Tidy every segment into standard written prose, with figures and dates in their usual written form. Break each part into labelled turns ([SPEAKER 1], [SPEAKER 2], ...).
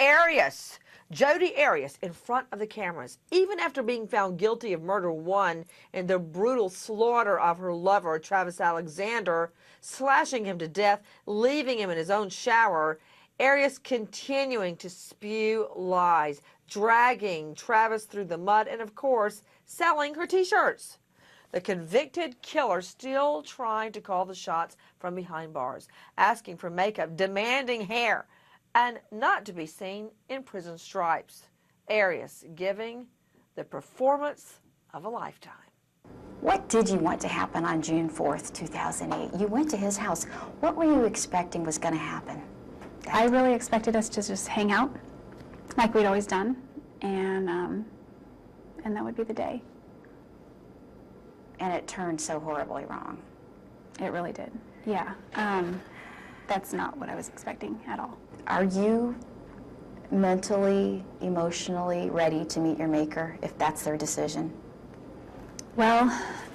[SPEAKER 1] Arias. Jodi Arias in front of the cameras, even after being found guilty of murder one in the brutal slaughter of her lover, Travis Alexander, slashing him to death, leaving him in his own shower. Arias continuing to spew lies, dragging Travis through the mud, and of course, selling her t-shirts. The convicted killer still trying to call the shots from behind bars, asking for makeup, demanding hair, and not to be seen in prison stripes. Arias giving the performance of a lifetime.
[SPEAKER 2] What did you want to happen on June 4th, 2008? You went to his house. What were you expecting was going to happen?
[SPEAKER 3] I really expected us to just hang out like we'd always done, and that would be the day.
[SPEAKER 2] And it turned so horribly wrong.
[SPEAKER 3] It really did. Yeah. That's not what I was expecting at all.
[SPEAKER 2] Are you mentally, emotionally ready to meet your maker if that's their decision?
[SPEAKER 3] Well,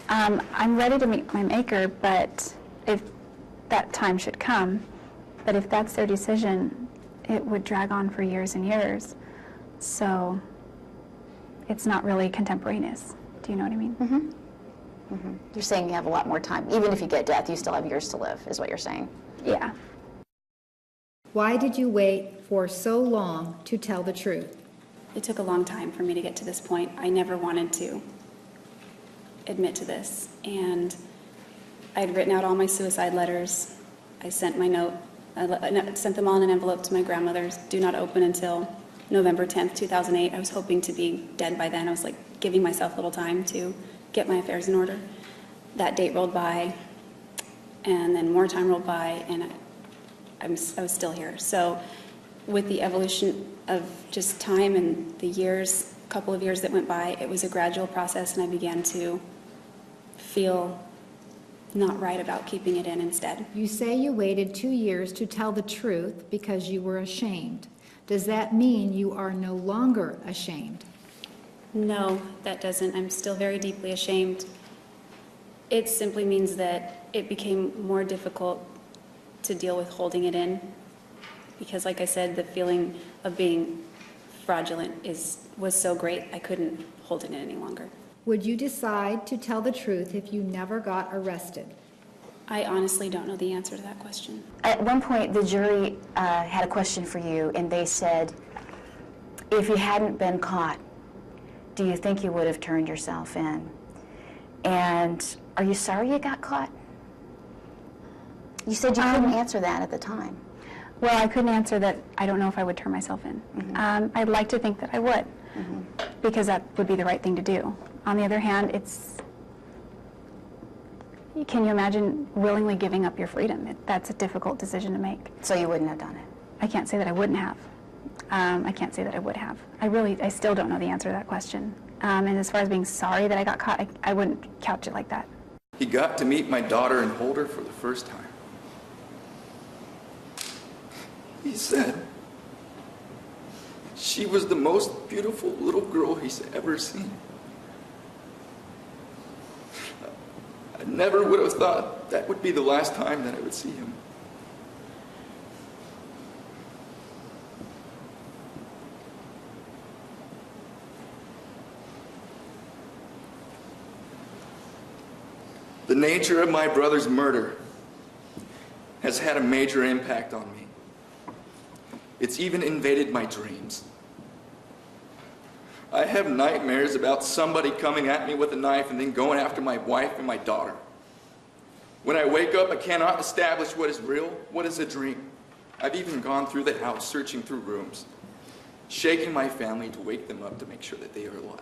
[SPEAKER 3] I'm ready to meet my maker, but if that time should come, but if that's their decision, it would drag on for years and years. So it's not really contemporaneous. Do you know what I mean?
[SPEAKER 2] Mm-hmm. Mm-hmm. You're saying you have a lot more time. Even if you get death, you still have years to live, is what you're saying.
[SPEAKER 3] Yeah.
[SPEAKER 4] Why did you wait for so long to tell the truth?
[SPEAKER 5] It took a long time for me to get to this point. I never wanted to admit to this. And I'd written out all my suicide letters. I sent my note, I sent them all in an envelope to my grandmother's, do not open until November 10th, 2008. I was hoping to be dead by then. I was like giving myself a little time to get my affairs in order. That date rolled by, and then more time rolled by, and I was still here. So with the evolution of just time and the years, couple of years that went by, it was a gradual process, and I began to feel not right about keeping it in instead.
[SPEAKER 4] You say you waited 2 years to tell the truth because you were ashamed. Does that mean you are no longer ashamed?
[SPEAKER 5] No, that doesn't. I'm still very deeply ashamed. It simply means that it became more difficult to deal with holding it in, because like I said, the feeling of being fraudulent was so great I couldn't hold it in any longer.
[SPEAKER 4] Would you decide to tell the truth if you never got arrested?
[SPEAKER 5] I honestly don't know the answer to that question.
[SPEAKER 2] At one point, the jury had a question for you, and they said, if you hadn't been caught, do you think you would have turned yourself in? And are you sorry you got caught? You said you couldn't answer that at the time.
[SPEAKER 3] Well, I couldn't answer that. I don't know if I would turn myself in.
[SPEAKER 2] Mm-hmm.
[SPEAKER 3] I'd like to think that I would,
[SPEAKER 2] Mm-hmm.
[SPEAKER 3] because that would be the right thing to do. On the other hand, can you imagine willingly giving up your freedom? That's a difficult decision to make.
[SPEAKER 2] So you wouldn't have done it?
[SPEAKER 3] I can't say that I wouldn't have. I can't say that I would have. I still don't know the answer to that question. And as far as being sorry that I got caught, I wouldn't couch it like that.
[SPEAKER 6] He got to meet my daughter and hold her for the first time. He said she was the most beautiful little girl he's ever seen. I never would have thought that would be the last time that I would see him. The nature of my brother's murder has had a major impact on me. It's even invaded my dreams. I have nightmares about somebody coming at me with a knife and then going after my wife and my daughter. When I wake up, I cannot establish what is real, what is a dream. I've even gone through the house, searching through rooms, shaking my family to wake them up to make sure that they are alive.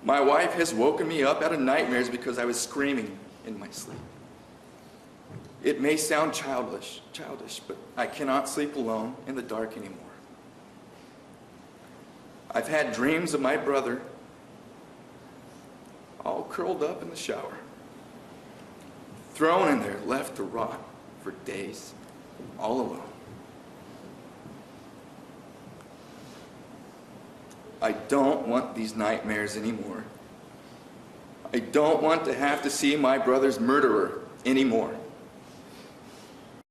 [SPEAKER 6] My wife has woken me up out of nightmares because I was screaming in my sleep. It may sound childish, but I cannot sleep alone in the dark anymore. I've had dreams of my brother all curled up in the shower, thrown in there, left to rot for days, all alone. I don't want these nightmares anymore. I don't want to have to see my brother's murderer anymore.